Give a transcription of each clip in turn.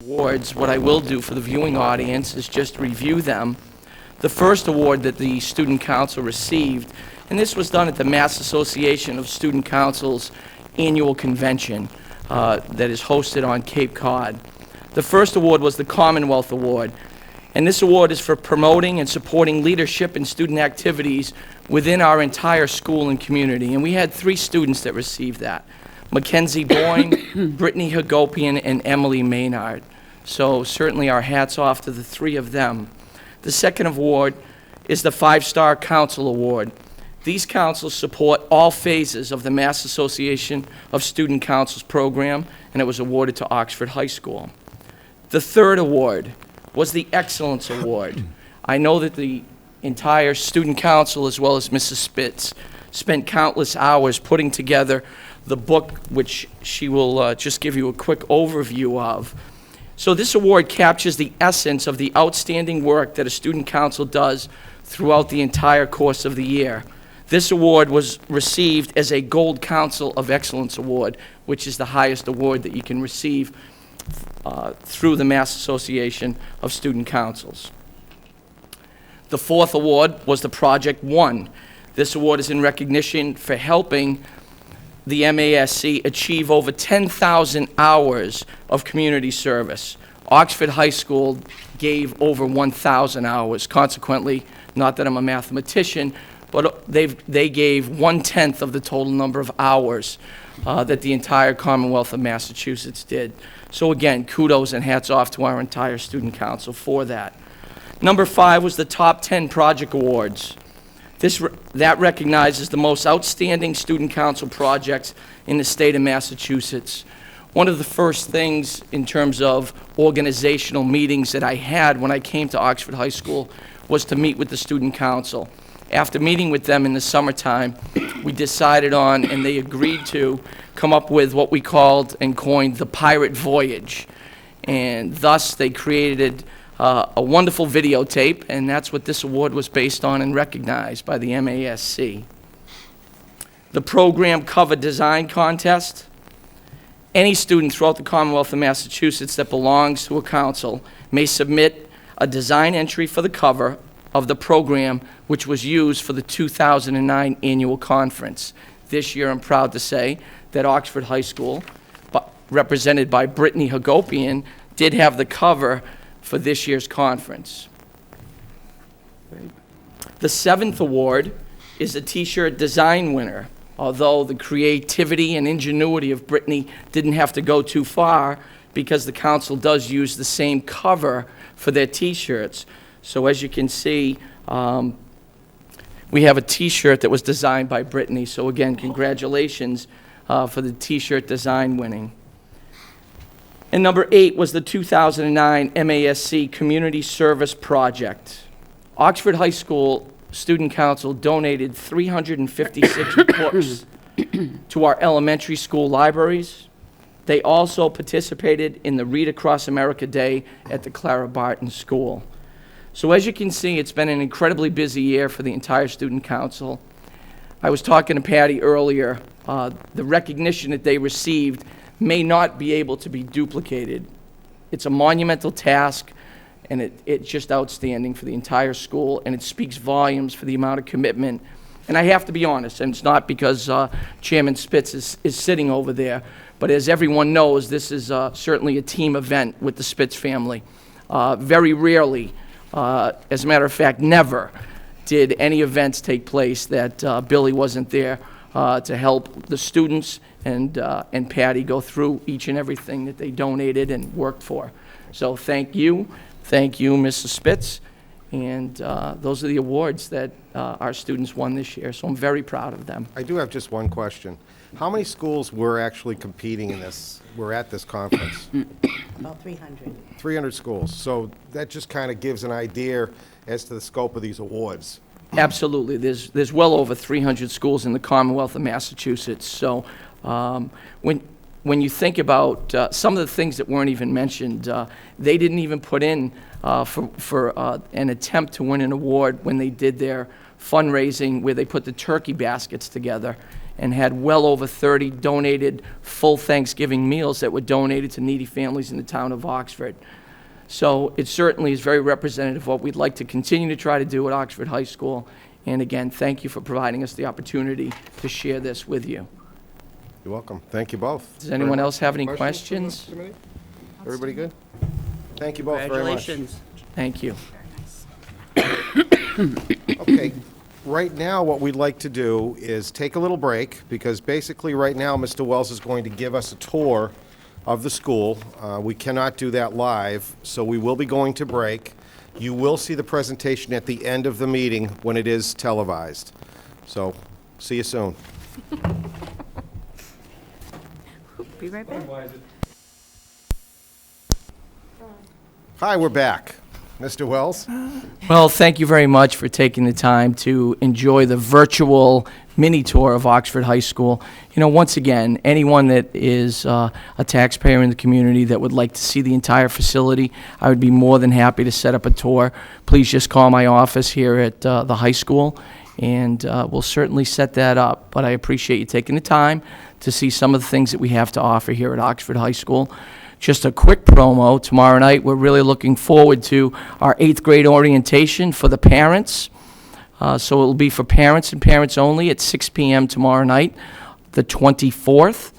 awards, what I will do for the viewing audience is just review them. The first award that the Student Council received, and this was done at the Mass Association of Student Councils annual convention that is hosted on Cape Cod. The first award was the Commonwealth Award, and this award is for promoting and supporting leadership in student activities within our entire school and community. And we had 3 students that received that: Mackenzie Boyne, Brittany Hagopian, and Emily Maynard. So certainly our hats off to the 3 of them. The second award is the 5-Star Council Award. These councils support all phases of the Mass Association of Student Councils program, and it was awarded to Oxford High School. The third award was the Excellence Award. I know that the entire student council, as well as Mrs. Spitz, spent countless hours putting together the book, which she will just give you a quick overview of. So this award captures the essence of the outstanding work that a student council does throughout the entire course of the year. This award was received as a Gold Council of Excellence Award, which is the highest award that you can receive through the Mass Association of Student Councils. The fourth award was the Project One. This award is in recognition for helping the MASC achieve over 10,000 hours of community service. Oxford High School gave over 1,000 hours. Consequently, not that I'm a mathematician, but they gave 1/10 of the total number of hours that the entire Commonwealth of Massachusetts did. So again, kudos and hats off to our entire student council for that. Number 5 was the Top 10 Project Awards. That recognizes the most outstanding student council projects in the state of Massachusetts. One of the first things in terms of organizational meetings that I had when I came to Oxford High School was to meet with the student council. After meeting with them in the summertime, we decided on, and they agreed to, come up with what we called and coined the Pirate Voyage. And thus they created a wonderful videotape, and that's what this award was based on and recognized by the MASC. The program cover design contest. Any student throughout the Commonwealth of Massachusetts that belongs to a council may submit a design entry for the cover of the program, which was used for the 2009 annual conference. This year, I'm proud to say that Oxford High School, represented by Brittany Hagopian, did have the cover for this year's conference. The 7th award is a t-shirt design winner. Although the creativity and ingenuity of Brittany didn't have to go too far, because the council does use the same cover for their t-shirts. So as you can see, we have a t-shirt that was designed by Brittany. So again, congratulations for the t-shirt design winning. And number 8 was the 2009 MASC Community Service Project. Oxford High School Student Council donated 356 books to our elementary school libraries. They also participated in the Read Across America Day at the Clara Barton School. So as you can see, it's been an incredibly busy year for the entire Student Council. I was talking to Patty earlier. The recognition that they received may not be able to be duplicated. It's a monumental task, and it's just outstanding for the entire school, and it speaks volumes for the amount of commitment. And I have to be honest, and it's not because Chairman Spitz is sitting over there, but as everyone knows, this is certainly a team event with the Spitz family. Very rarely, as a matter of fact, never did any events take place that Billy wasn't there to help the students and Patty go through each and everything that they donated and worked for. So thank you, Mrs. Spitz, and those are the awards that our students won this year, so I'm very proud of them. I do have just one question. How many schools were actually competing in this, were at this conference? About 300. 300 schools. So that just kind of gives an idea as to the scope of these awards. Absolutely. There's well over 300 schools in the Commonwealth of Massachusetts. So when you think about some of the things that weren't even mentioned, they didn't even put in for an attempt to win an award when they did their fundraising where they put the turkey baskets together. and had well over 30 donated full Thanksgiving meals that were donated to needy families in the town of Oxford. So it certainly is very representative of what we'd like to continue to try to do at Oxford High School. And again, thank you for providing us the opportunity to share this with you. You're welcome. Thank you both. Does anyone else have any from the questions? committee? Everybody good? Thank you both very much. Congratulations. Thank you. Okay, right now, what we'd like to do is take a little break, because basically, right now, Mr. Wells is going to give us a tour of the school. We cannot do that live, so we will be going to break. You will see the presentation at the end of the meeting when it is televised. So, see you soon. Be right back. Hi, we're back. Mr. Wells? Well, thank you very much for taking the time to enjoy the virtual mini tour of Oxford High School. You know, once again, anyone that is a taxpayer in the community that would like to see the entire facility, I would be more than happy to set up a tour. Please just call my office here at the high school, and we'll certainly set that up. But I appreciate you taking the time to see some of the things that we have to offer here at Oxford High School. Just a quick promo, tomorrow night, we're really looking forward to our 8th grade orientation for the parents. So it'll be for parents and parents only at 6 p.m. tomorrow night, the 24th.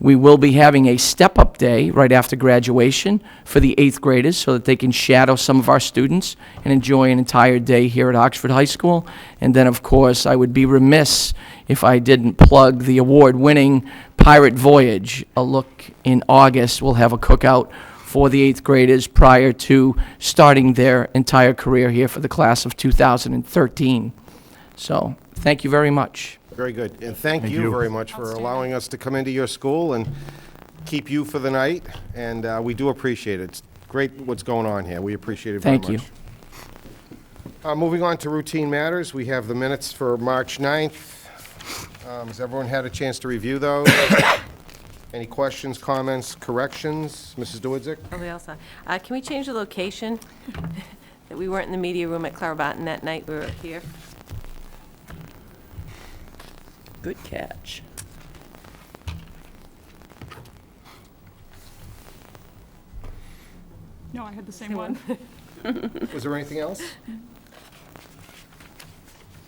We will be having a step-up day right after graduation for the 8th graders so that they can shadow some of our students and enjoy an entire day here at Oxford High School. And then, of course, I would be remiss if I didn't plug the award-winning Pirate Voyage. A look in August. We'll have a cookout for the 8th graders prior to starting their entire career here for the class of 2013. So, thank you very much. Very good. And thank you very much for allowing us to come into your school and keep you for the night. And we do appreciate it. It's great what's going on here. We appreciate it very much. Thank you. Moving on to routine matters, we have the minutes for March 9th. Has everyone had a chance to review those? Any questions, comments, corrections? Mrs. DeWitzik? Oh, we also, can we change the location? That we weren't in the media room at Clara Barton that night, we were here. Good catch. No, I had the same one. Was there anything else?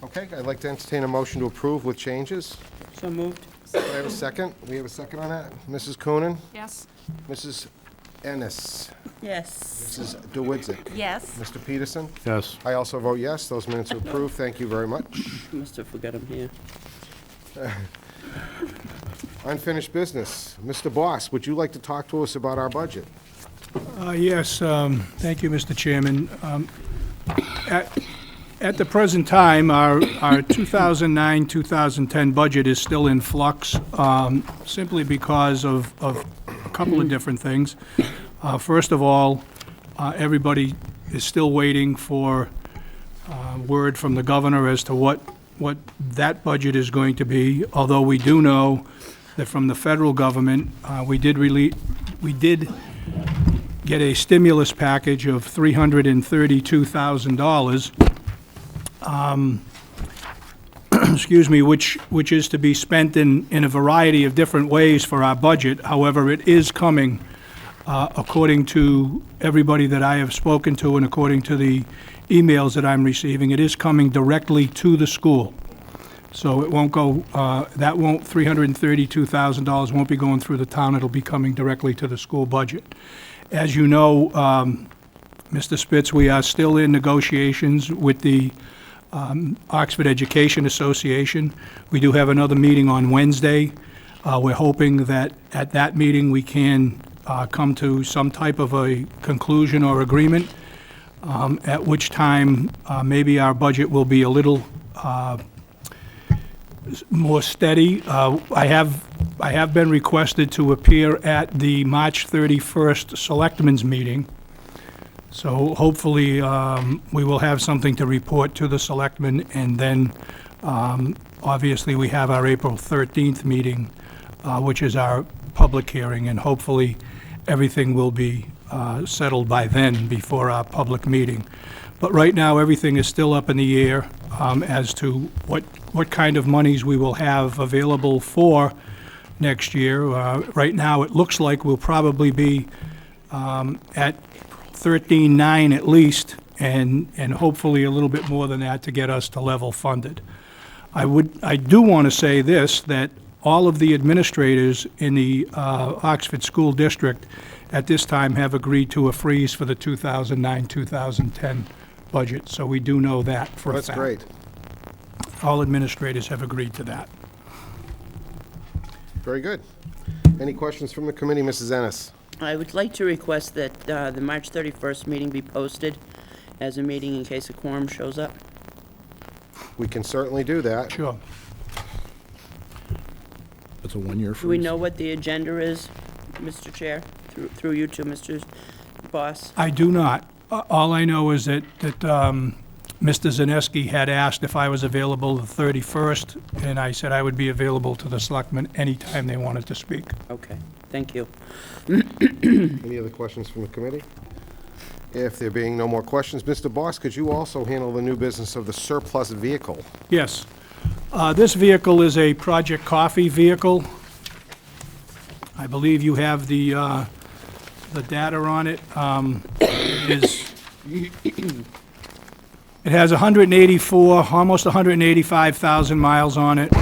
Okay, I'd like to entertain a motion to approve with changes. So moved. Do I have a second? We have a second on that? Mrs. Coonan? Yes. Mrs. Ennis? Yes. Mrs. DeWitzik? Yes. Mr. Peterson? Yes. I also vote yes. Those minutes are approved. Thank you very much. Must have forgot him here. Unfinished business. Mr. Boss, would you like to talk to us about our budget? Yes, thank you, Mr. Chairman. At the present time, our 2009-2010 budget is still in flux, simply because of a couple of different things. First of all, everybody is still waiting for word from the governor as to what that budget is going to be, although we do know that from the federal government, we did get a stimulus package of $332,000, excuse me, which is to be spent in a variety of different ways for our budget. However, it is coming, according to everybody that I have spoken to and according to the emails that I'm receiving, it is coming directly to the school. So it won't go, $332,000 won't be going through the town, it'll be coming directly to the school budget. As you know, Mr. Spitz, we are still in negotiations with the Oxford Education Association. We do have another meeting on Wednesday. We're hoping that at that meeting we can come to some type of a conclusion or agreement, at which time maybe our budget will be a little more steady. I have been requested to appear at the March 31st Selectmen's meeting. So hopefully, we will have something to report to the selectmen, and then, obviously, we have our April 13th meeting, which is our public hearing, and hopefully, everything will be settled by then, before our public meeting. But right now, everything is still up in the air. as to what kind of monies we will have available for next year. Right now, it looks like we'll probably be at 13.9 at least, and hopefully a little bit more than that to get us to level funded. I do want to say this, that all of the administrators in the Oxford School District at this time have agreed to a freeze for the 2009-2010 budget, so we do know that for a fact. That's great. All administrators have agreed to that. Very good. Any questions from the committee, Mrs. Ennis? I would like to request that the March 31st meeting be posted as a meeting in case a quorum shows up. We can certainly do that. Sure. It's a one-year freeze. Do we know what the agenda is, Mr. Chair? Through you to Mr. Boss? I do not. All I know is that Mr. Zaneski had asked if I was available the 31st, and I said I would be available to the selectmen anytime they wanted to speak. Okay, thank you. Any other questions from the committee? If there being no more questions, Mr. Boss, could you also handle the new business of the surplus vehicle? Yes. This vehicle is a Project Coffee vehicle. I believe you have the data on it. It has 184, almost 185,000 miles on it.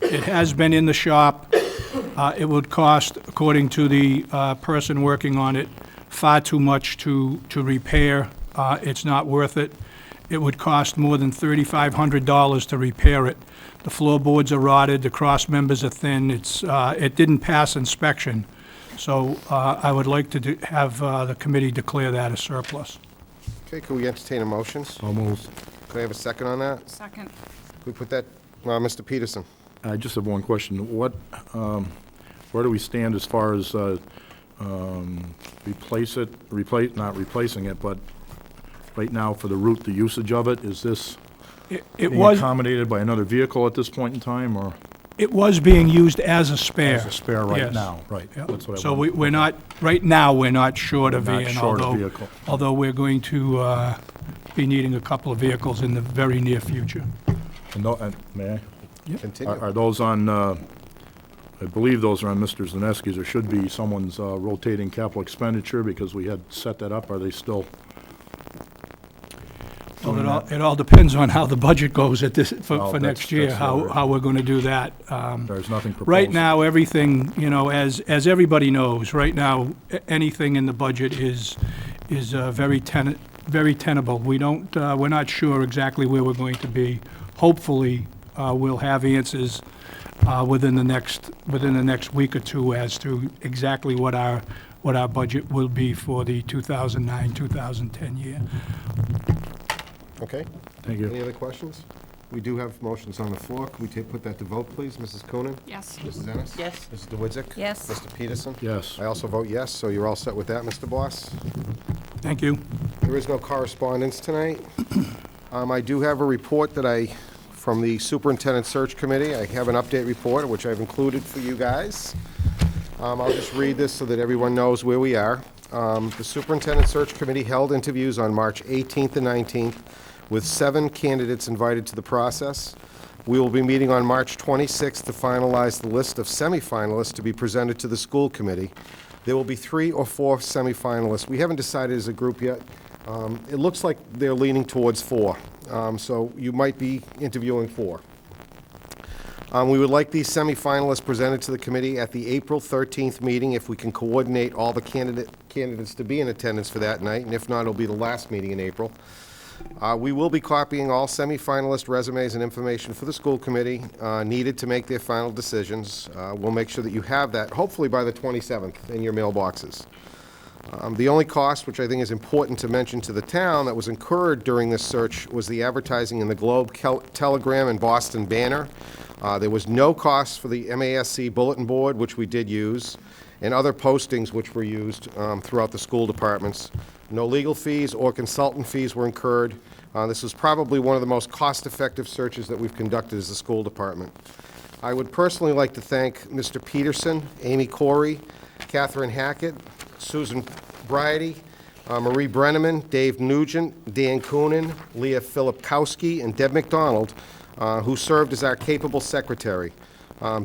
It has been in the shop. It would cost, according to the person working on it, far too much to repair. It's not worth it. It would cost more than $3,500 to repair it. The floorboards are rotted, the cross members are thin. It didn't pass inspection. So I would like to have the committee declare that a surplus. Okay, could we entertain a motion? So moved. Could I have a second on that? Second. Could we put that, Mr. Peterson? I just have one question. Where do we stand as far as not replacing it, but right now for the route, the usage of it, is this It being was, accommodated by another vehicle at this point in time, or it was being used as a spare. as a spare right Yes. now? Right, Yeah. that's what I So wanted. we're not, right now, we're not short of We're not van, short of although, vehicle. although we're going to be needing a couple of vehicles in the very near future. And may I? Continue. Are those on, I believe those are on Mr. Zaneski's, or should be someone's rotating capital expenditure, because we had set that up. Are they still? Well, it all depends on how the budget goes at this, Well, for next that's year, the how other- how we're going to do that. There's nothing proposed? Right now, everything, as everybody knows, right now, anything in the budget is very tenable. We're not sure exactly where we're going to be. Hopefully, we'll have answers within the next week or two as to exactly what our budget will be for the 2009-2010 year. Okay. Thank you. Any other questions? We do have motions on the floor. Could we put that to vote, please? Mrs. Coonan? Yes. Mrs. Ennis? Yes. Mrs. DeWitzik? Yes. Mr. Peterson? Yes. I also vote yes, so you're all set with that, Mr. Boss? Thank you. There is no correspondence tonight. I do have a report from the Superintendent Search Committee. I have an update report, which I've included for you guys. I'll just read this so that everyone knows where we are. The Superintendent Search Committee held interviews on March 18th and 19th with 7 candidates invited to the process. We will be meeting on March 26th to finalize the list of semifinalists to be presented to the school committee. There will be 3 or 4 semifinalists. We haven't decided as a group yet. It looks like they're leaning towards 4, so you might be interviewing 4. We would like these semifinalists presented to the committee at the April 13th meeting if we can coordinate all the candidates to be in attendance for that night, and if not, it'll be the last meeting in April. We will be copying all semifinalist resumes and information for the school committee needed to make their final decisions. We'll make sure that you have that, hopefully by the 27th, in your mailboxes. The only cost, which I think is important to mention to the town, that was incurred during this search was the advertising in the Globe, Telegram, and Boston Banner. There was no cost for the MASC bulletin board, which we did use, and other postings which were used throughout the school departments. No legal fees or consultant fees were incurred. This was probably one of the most cost-effective searches that we've conducted as a school department. I would personally like to thank Mr. Peterson, Amy Corey, Catherine Hackett, Susan Bridie, Marie Brenneman, Dave Nugent, Dan Coonan, Leah Filipkowski, and Deb McDonald, who served as our capable secretary.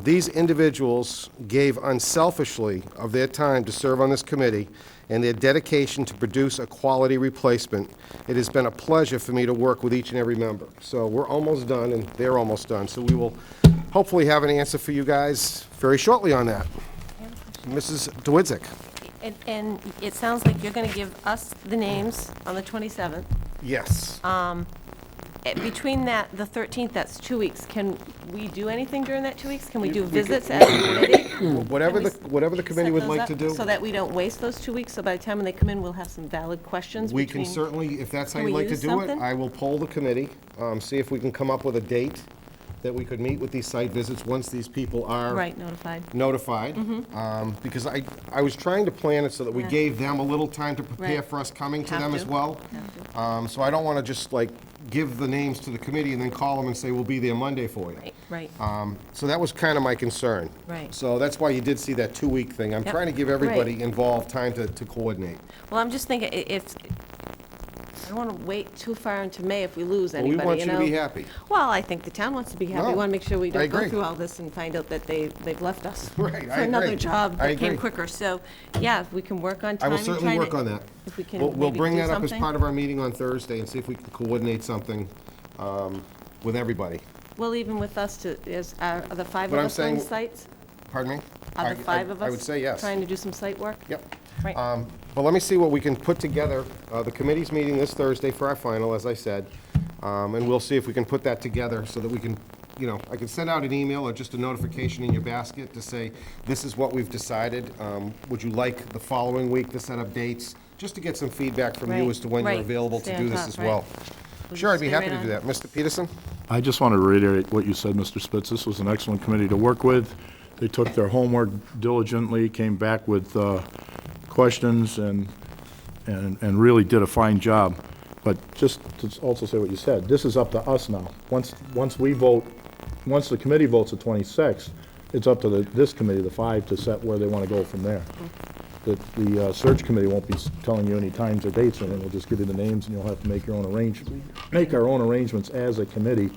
These individuals gave unselfishly of their time to serve on this committee and their dedication to produce a quality replacement. It has been a pleasure for me to work with each and every member. So we're almost done, and they're almost done. So we will hopefully have an answer for you guys very shortly on that. Mrs. DeWitzik. And it sounds like you're going to give us the names on the 27th. Yes. Between that, the 13th, that's 2 weeks. Can we do anything during that 2 weeks? Can we do visits as a committee? Whatever Can the, we whatever the committee set would those like up to do. So that we don't waste those 2 weeks, so by the time when they come in, we'll have some valid questions We can between... certainly, if that's how Can you'd we like to use do it, something? I will poll the committee, see if we can come up with a date that we could meet with these site visits once these people are Right, notified. notified. Because I was trying to plan it so that we Yeah. gave them a little time to prepare Right. for us coming to Have them to. as well. Have to. So I don't want to just like give the names to the committee and then call them and say, we'll be there Monday for you. Right, right. So that was kind of my concern. Right. So that's why you did see that 2-week thing. I'm Yep. trying to give everybody involved time to coordinate. Well, I'm just thinking, if, I don't want to wait too far into May if we lose Well, we anybody, want you you know? to be happy. Well, I think the town wants to be happy. No, We want to make sure we I don't go agree. through all this and find out that they've left us Right, for I another agree. job I that came agree. quicker. So, yeah, if we can work on I time will and certainly trying work to- on that. If we can We'll maybe bring do that up as something. part of our meeting on Thursday and see if we can coordinate something with everybody. Well, even with us to, are the five But of I'm us doing saying- sites? Pardon me? Are the five of us? I would say yes. Trying to do some site work? Yep. Right. But let me see what we can put together. The committee's meeting this Thursday for our final, as I said, and we'll see if we can put that together so that we can, I can send out an email or just a notification in your basket to say, this is what we've decided. Would you like the following week to set up dates? Just to get some feedback from you Right, as to when you're right. available Stay to on do this top, as right. well. We'll Sure, I'd just be stay happy right to do on. that. Mr. Peterson? I just want to reiterate what you said, Mr. Spitz. This was an excellent committee to work with. They took their homework diligently, came back with questions, and really did a fine job. But just to also say what you said, this is up to us now. Once we vote, once the committee votes the 26th, it's up to this committee, the 5, to set where they want to go from there. The search committee won't be telling you any times or dates, and we'll just give you the names, and you'll have to make your own make our own arrangements as a committee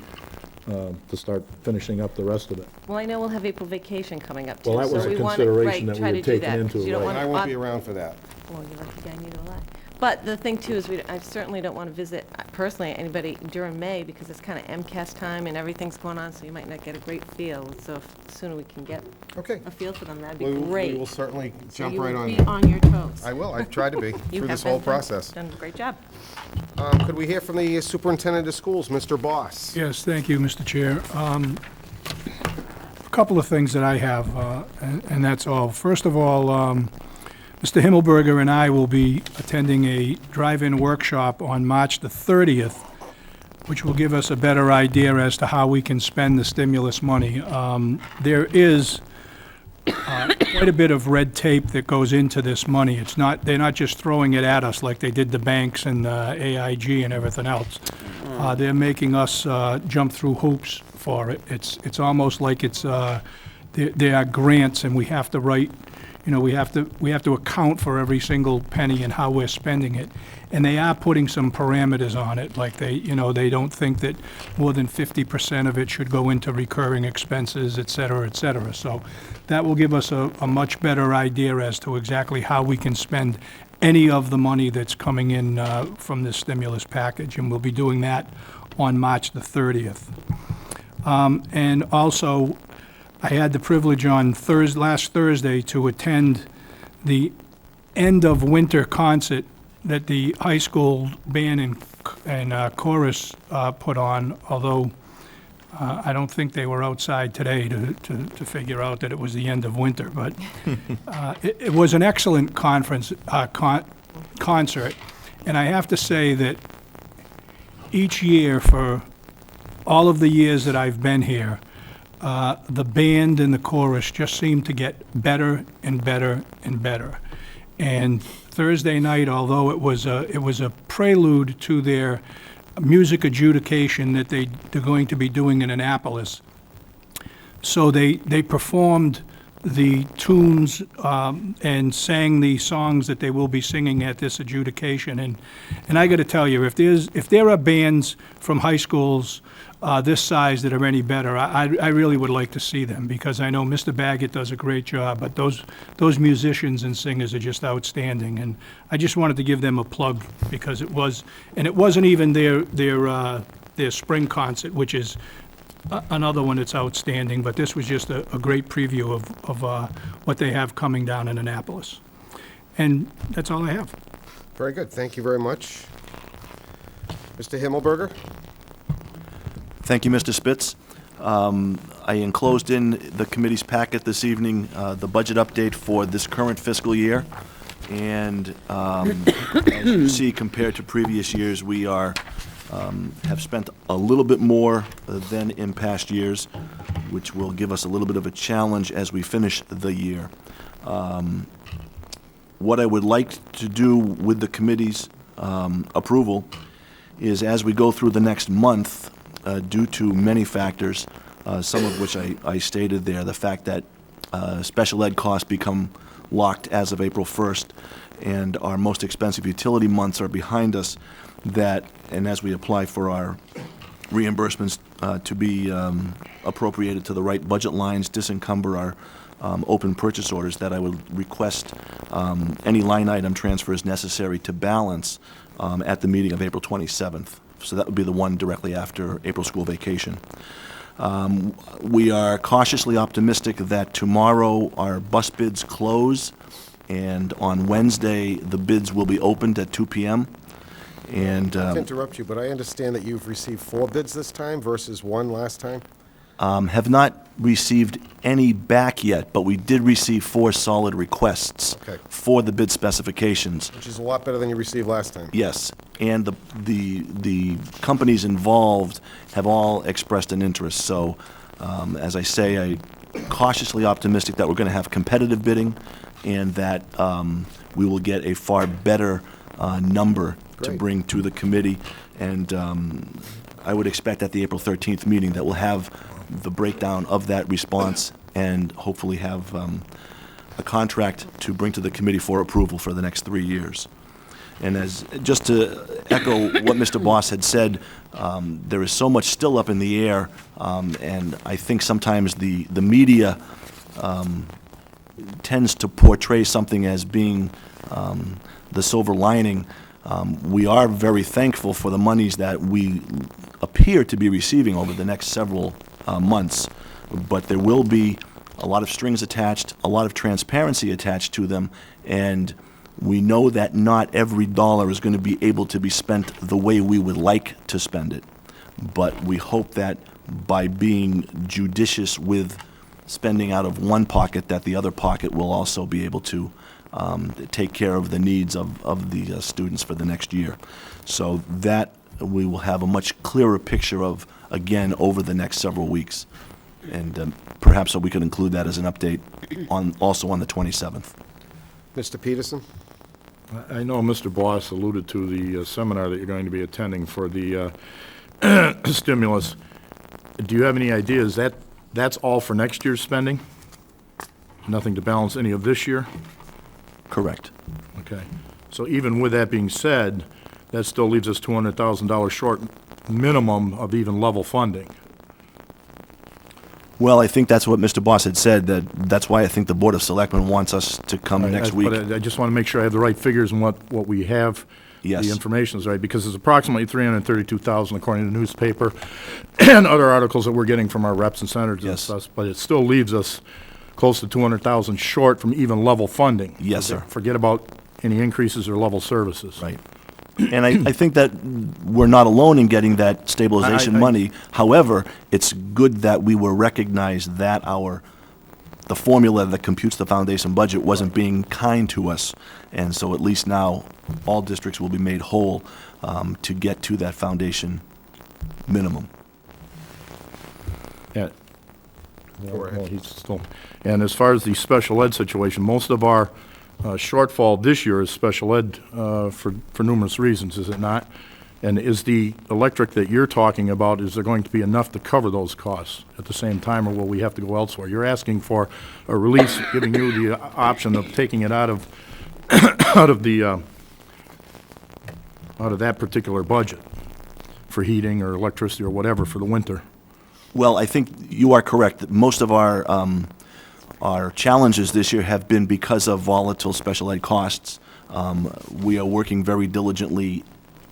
to start finishing up the rest of it. Well, I know we'll have April vacation coming up, too. Well, that so was a we wanna- consideration right, that we try had to do taken that, into 'cause you don't it, want And I to won't be around for that. Well, you're lucky guy, neither will I. But the thing too is, I certainly don't want to visit personally anybody during May because it's kind of MCAS time and everything's going on, so you might not get a great feel. So if the sooner we can get Okay. a feel for them, that'd be We great. will certainly So jump you right will on be that. on your toes. I will. I've tried to be You through have this whole been process. Done a great job. Could we hear from the superintendent of schools, Mr. Boss? Yes, thank you, Mr. Chair. A couple of things that I have, and that's all. First of all, Mr. Himmelberger and I will be attending a drive-in workshop on March the 30th, which will give us a better idea as to how we can spend the stimulus money. There is quite a bit of red tape that goes into this money. They're not just throwing it at us like they did the banks and AIG and everything else. They're making us jump through hoops for it. It's almost like there are grants, and we have to write, we have to account for every single penny and how we're spending it. And they are putting some parameters on it, like they don't think that more than 50% of it should go into recurring expenses, et cetera, et cetera. So that will give us a much better idea as to exactly how we can spend any of the money that's coming in from this stimulus package, and we'll be doing that on March the 30th. And also, I had the privilege on last Thursday to attend the end-of-winter concert that the high school band and chorus put on, although I don't think they were outside today to figure out that it was the end of winter. But it was an excellent concert, and I have to say that each year, for all of the years that I've been here, the band and the chorus just seem to get better and better and better. And Thursday night, although it was a prelude to their music adjudication that they're going to be doing in Annapolis, so they performed the tunes and sang the songs that they will be singing at this adjudication. And I got to tell you, if there are bands from high schools this size that are any better, I really would like to see them, because I know Mr. Baggett does a great job, but those musicians and singers are just outstanding. And I just wanted to give them a plug, because it wasn't even their spring concert, which is another one that's outstanding, but this was just a great preview of what they have coming down in Annapolis. And that's all I have. Very good. Thank you very much. Mr. Himmelberger? Thank you, Mr. Spitz. I enclosed in the committee's packet this evening the budget update for this current fiscal year. And as you see, compared to previous years, we have spent a little bit more than in past years, which will give us a little bit of a challenge as we finish the year. What I would like to do with the committee's approval is, as we go through the next month, due to many factors, some of which I stated there, the fact that special ed costs become locked as of April 1st, and our most expensive utility months are behind us, and as we apply for our reimbursements to be appropriated to the right budget lines, disencumber our open purchase orders, that I would request any line item transfers necessary to balance at the meeting of April 27th. So that would be the one directly after April school vacation. We are cautiously optimistic that tomorrow our bus bids close, and on Wednesday the bids will be opened at 2 p.m. And To interrupt you, but I understand that you've received 4 bids this time versus 1 last time? have not received any back yet, but we did receive 4 solid requests Okay. for the bid specifications. Which is a lot better than you received last time. Yes, and the companies involved have all expressed an interest. So, as I say, I'm cautiously optimistic that we're going to have competitive bidding, and that we will get a far better number to Great. bring to the committee. And I would expect at the April 13th meeting that we'll have the breakdown of that response, and hopefully have a contract to bring to the committee for approval for the next 3 years. And just to echo what Mr. Boss had said, there is so much still up in the air, and I think sometimes the media tends to portray something as being the silver lining. We are very thankful for the monies that we appear to be receiving over the next several months, but there will be a lot of strings attached, a lot of transparency attached to them, and we know that not every dollar is going to be able to be spent the way we would like to spend it. But we hope that by being judicious with spending out of one pocket, that the other pocket will also be able to take care of the needs of the students for the next year. So that we will have a much clearer picture of, again, over the next several weeks. And perhaps we could include that as an update also on the 27th. Mr. Peterson? I know Mr. Boss alluded to the seminar that you're going to be attending for the stimulus. Do you have any ideas? That's all for next year's spending? Nothing to balance any of this year? Correct. Okay. So even with that being said, that still leaves us $200,000 short minimum of even level funding. Well, I think that's what Mr. Boss had said, that's why I think the Board of Selectmen wants us to come next week. But I just want to make sure I have the right figures and what we have. Yes. The information is right, because it's approximately $332,000 according to the newspaper and other articles that we're getting from our reps and senators and Yes. stuff, but it still leaves us close to $200,000 short from even level funding. Yes, sir. Forget about any increases or level services. Right. And I think that we're not alone in getting that stabilization money. However, it's good that we were recognized that the formula that computes the foundation budget wasn't being kind to us. And so at least now, all districts will be made whole to get to that foundation minimum. Yeah. Well, he's still, and as far as the special ed situation, most of our shortfall this year is special ed for numerous reasons, is it not? And is the electric that you're talking about, is there going to be enough to cover those costs at the same time, or will we have to go elsewhere? You're asking for a release, giving you the option of taking it out of, out of that particular budget for heating or electricity or whatever for the winter. Well, I think you are correct, that most of our challenges this year have been because of volatile special ed costs. We are working very diligently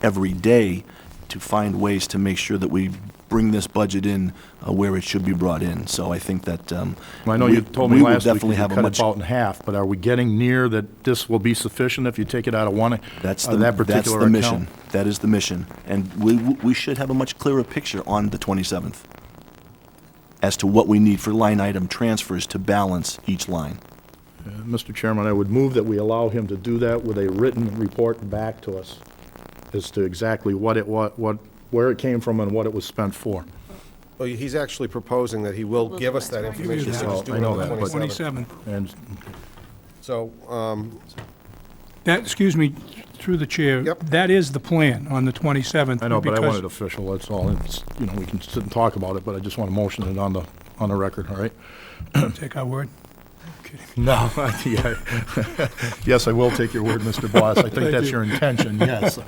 every day to find ways to make sure that we bring this budget in where it should be brought in. So I think that I know you told me we will last week definitely you have a cut much. it about in half, but are we getting near that this will be sufficient if you take it out of one, That's that particular that's the account? mission. That is the mission, and we should have a much clearer picture on the 27th as to what we need for line item transfers to balance each line. Mr. Chairman, I would move that we allow him to do that with a written report back to us as to exactly where it came from and what it was spent for. Well, he's actually proposing that he will give us that information, so just do I it know on the that, but- 27th. 27th. And So, That, excuse me, through the chair. Yep. That is the plan on the 27th. I know, but I because- want it official, that's all. It's, you know, we can sit and talk about it, but I just want to motion it on the record, all right? Take our word. Kidding. No, yeah. Yes, I will take your word, Mr. Boss. I think that's your intention, yes.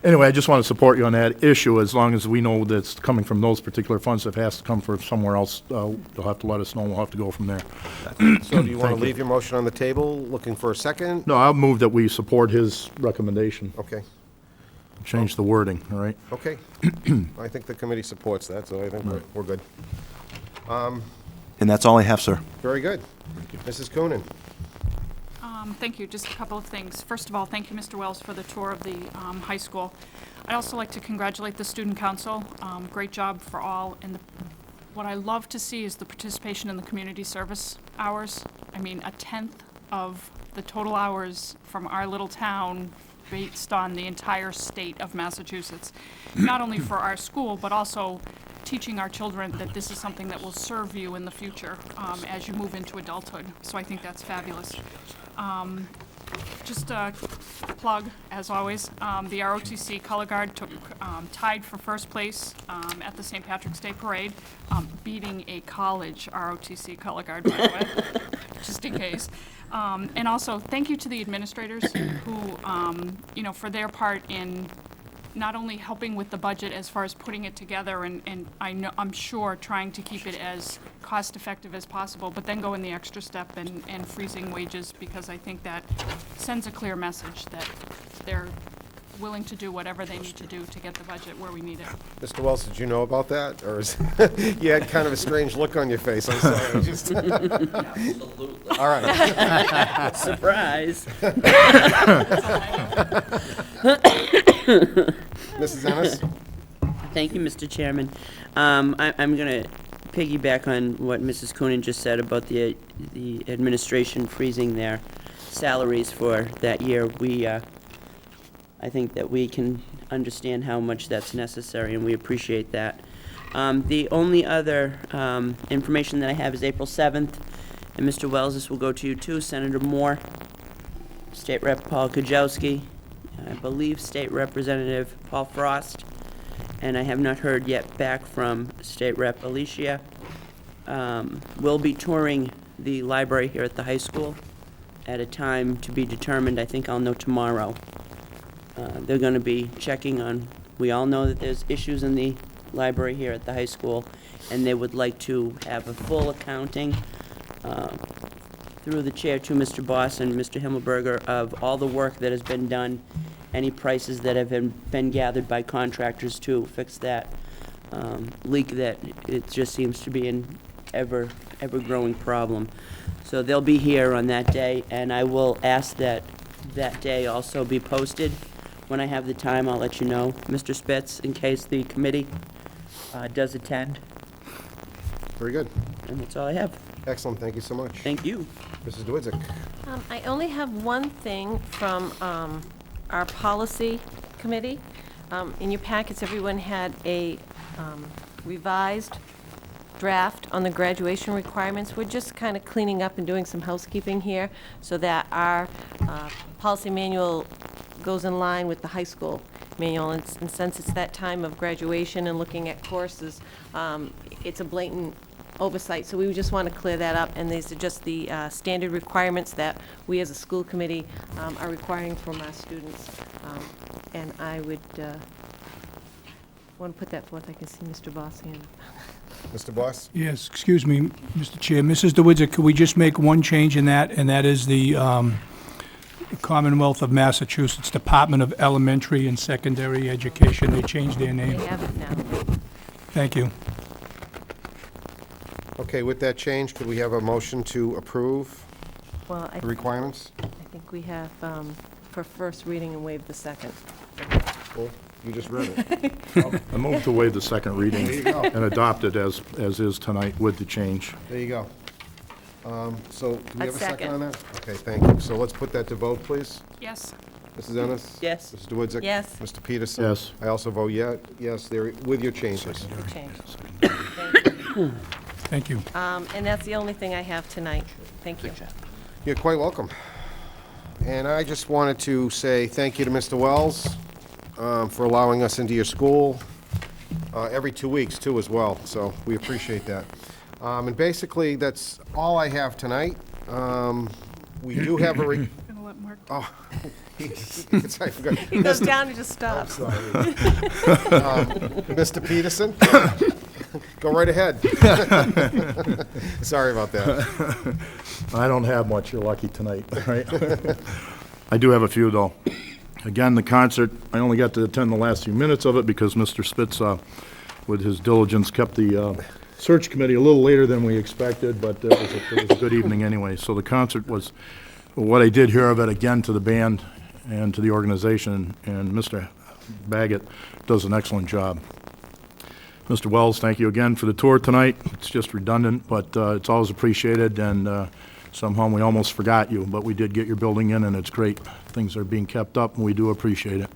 Anyway, I just want to support you on that issue, as long as we know that it's coming from those particular funds. If it has to come from somewhere else, you'll have to let us know, and we'll have to go from there. so do you want Thank to you. leave your motion on the table, looking for a second? No, I'll move that we support his recommendation, Okay, change the wording, all right? okay. I think the committee supports that, so I think we're good. And that's all I have, sir. Very good. Mrs. Coonan? Thank you. Just a couple of things. First of all, thank you, Mr. Wells, for the tour of the high school. I'd also like to congratulate the Student Council. Great job for all. And what I love to see is the participation in the community service hours. I mean, 1/10 of the total hours from our little town based on the entire state of Massachusetts. Not only for our school, but also teaching our children that this is something that will serve you in the future as you move into adulthood. So I think that's fabulous. Just a plug, as always, the ROTC Color Guard took, tied for first place at the St. Patrick's Day Parade, beating a college ROTC Color Guard, by the way, just in case. And also, thank you to the administrators who, you know, for their part in not only helping with the budget as far as putting it together and I'm sure trying to keep it as cost-effective as possible, but then going the extra step and freezing wages, because I think that sends a clear message that they're willing to do whatever they need to do to get the budget where we need it. Mr. Wells, did you know about that? Or is, you had kind of a strange look on your face, I'm sorry. Just Absolutely. all right. Surprise. Mrs. Ennis? Thank you, Mr. Chairman. I'm going to piggyback on what Mrs. Coonan just said about the administration freezing their salaries for that year. I think that we can understand how much that's necessary, and we appreciate that. The only other information that I have is April 7th, and Mr. Wells, this will go to you too, Senator Moore, State Rep. Paul Kujawski, I believe State Representative Paul Frost, and I have not heard yet back from State Rep. Alicia. We'll be touring the library here at the high school at a time to be determined. I think I'll know tomorrow. They're going to be checking on, we all know that there's issues in the library here at the high school, and they would like to have a full accounting through the chair to Mr. Boss and Mr. Himmelberger of all the work that has been done, any prices that have been gathered by contractors to fix that leak that it just seems to be an ever-growing problem. So they'll be here on that day, and I will ask that that day also be posted. When I have the time, I'll let you know, Mr. Spitz, in case the committee does attend. Very good. And that's all I have. Excellent, thank you so much. Thank you. Mrs. Dwidzik? I only have one thing from our policy committee. In your packets, everyone had a revised draft on the graduation requirements. We're just kind of cleaning up and doing some housekeeping here so that our policy manual goes in line with the high school. manual, and since it's that time of graduation and looking at courses, it's a blatant oversight, so we just want to clear that up, and these are just the standard requirements that we as a school committee are requiring from our students. And I would want to put that forth. I can see Mr. Boss hand. Mr. Boss? Yes, excuse me, Mr. Chair. Mrs. DeWitzer, could we just make one change in that, and that is the Commonwealth of Massachusetts Department of Elementary and Secondary Education. They changed their They name. have it now. Thank you. Okay, with that change, could we have a motion to approve Well, the requirements? I think we have for first reading and waive the second. Well, you just read it. I move to waive the second reading There you go. and adopt it as is tonight with the change. There you go. So, do we A have a second second. on that? Okay, thank you. So let's put that to vote, please. Yes. Mrs. Ennis? Yes. Mrs. DeWitzik? Yes. Mr. Peterson? Yes. I also vote yes, there, with your changes. The change. Thank you. Thank you. And that's the only thing I have tonight. Thank you. You're quite welcome. And I just wanted to say thank you to Mr. Wells for allowing us into your school every 2 weeks, too, as well. So we appreciate that. And basically, that's all I have tonight. We do have a... Gonna let Mark. Oh, I forgot. He goes down and just stops. Mr. Peterson? Go right ahead. Sorry about that. I don't have much, you're lucky tonight, right? I do have a few, though. Again, the concert, I only got to attend the last few minutes of it because Mr. Spitz, with his diligence, kept the search committee a little later than we expected, but it was a good evening anyway. So the concert was, what I did hear of it, again, to the band and to the organization, and Mr. Baggett does an excellent job. Mr. Wells, thank you again for the tour tonight. It's just redundant, but it's always appreciated, and somehow we almost forgot you, but we did get your building in, and it's great. Things are being kept up, and we do appreciate it.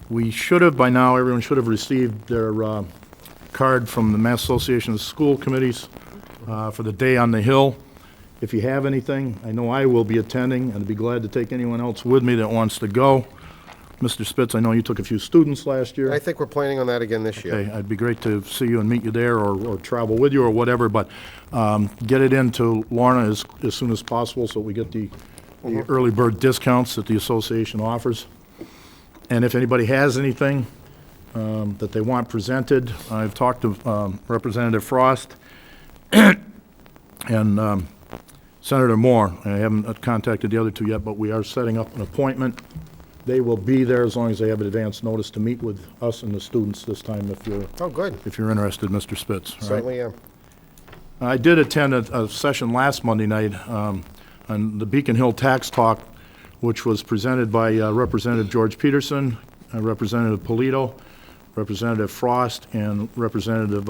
We should have, by now, everyone should have received their card from the Mass Association of School Committees for the Day on the Hill. If you have anything, I know I will be attending, and I'd be glad to take anyone else with me that wants to go. Mr. Spitz, I know you took a few students last year. I think we're planning on that again this year. Okay, I'd be great to see you and meet you there, or travel with you, or whatever, but get it into Lorna as soon as possible, so we get the early bird discounts that the association offers. And if anybody has anything that they want presented, I've talked to Representative Frost and Senator Moore. I haven't contacted the other two yet, but we are setting up an appointment. They will be there as long as they have advance notice to meet with us and the students this time Oh, good. if you're interested, Mr. Spitz. all right? Certainly am. I did attend a session last Monday night on the Beacon Hill Tax Talk, which was presented by Representative George Peterson, Representative Polito, Representative Frost, and Representative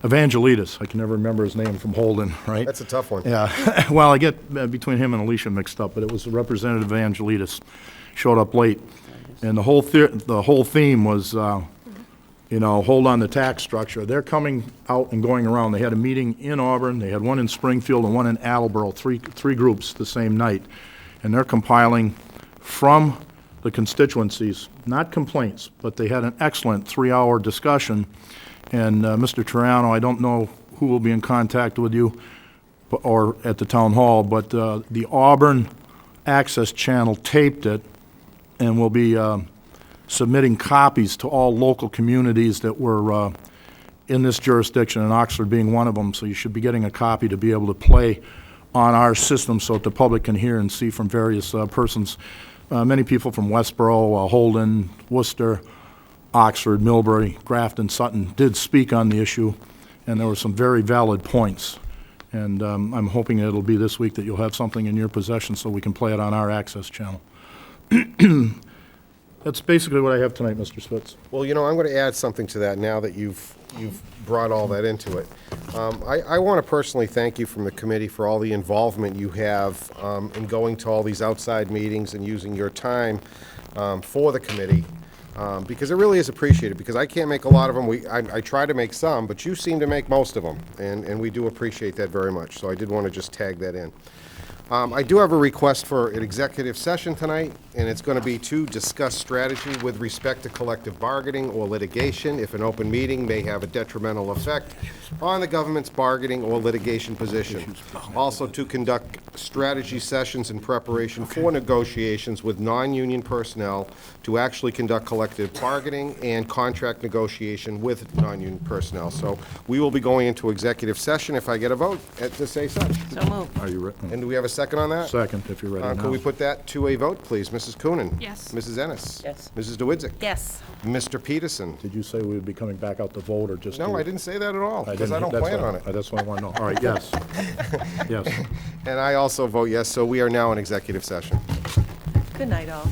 Evangelides. I can never remember his name from Holden, right? That's a tough one. Yeah, well, I get between him and Alicia mixed up, but it was Representative Evangelides. Showed up late, and the whole theme was, hold on the tax structure. They're coming out and going around. They had a meeting in Auburn, they had one in Springfield and one in Attleboro, three groups the same night, and they're compiling from the constituencies, not complaints, but they had an excellent 3-hour discussion. And Mr. Triano, I don't know who will be in contact with you or at the town hall, but the Auburn Access Channel taped it and will be submitting copies to all local communities that were in this jurisdiction, and Oxford being one of them. So you should be getting a copy to be able to play on our system so that the public can hear and see from various persons. Many people from Westboro, Holden, Worcester, Oxford, Millbury, Grafton, Sutton did speak on the issue, and there were some very valid points. And I'm hoping it'll be this week that you'll have something in your possession so we can play it on our access channel. That's basically what I have tonight, Mr. Spitz. Well, I'm going to add something to that now that you've brought all that into it. I want to personally thank you from the committee for all the involvement you have in going to all these outside meetings and using your time for the committee, because it really is appreciated, because I can't make a lot of them. I try to make some, but you seem to make most of them, and we do appreciate that very much. So I did want to just tag that in. I do have a request for an executive session tonight, and it's going to be to discuss strategy with respect to collective bargaining or litigation if an open meeting may have a detrimental effect on the government's bargaining or litigation position. Also, to conduct strategy sessions in preparation for negotiations with non-union personnel to actually conduct collective bargaining and contract negotiation with non-union personnel. So we will be going into executive session if I get a vote to say such. So moved. Are you ready? And do we have a second on that? Second, if you're ready Could we now. put that to a vote, please? Mrs. Coonan? Yes. Mrs. Ennis? Yes. Mrs. DeWitzik? Yes. Mr. Peterson? Did you say we would be coming back out to vote, or just? No, to- I didn't say that at all, because I didn't- don't that's plan what- on it. That's what I want to know. All right, yes. Yes. And I also vote yes, so we are now in executive session. Good night, all.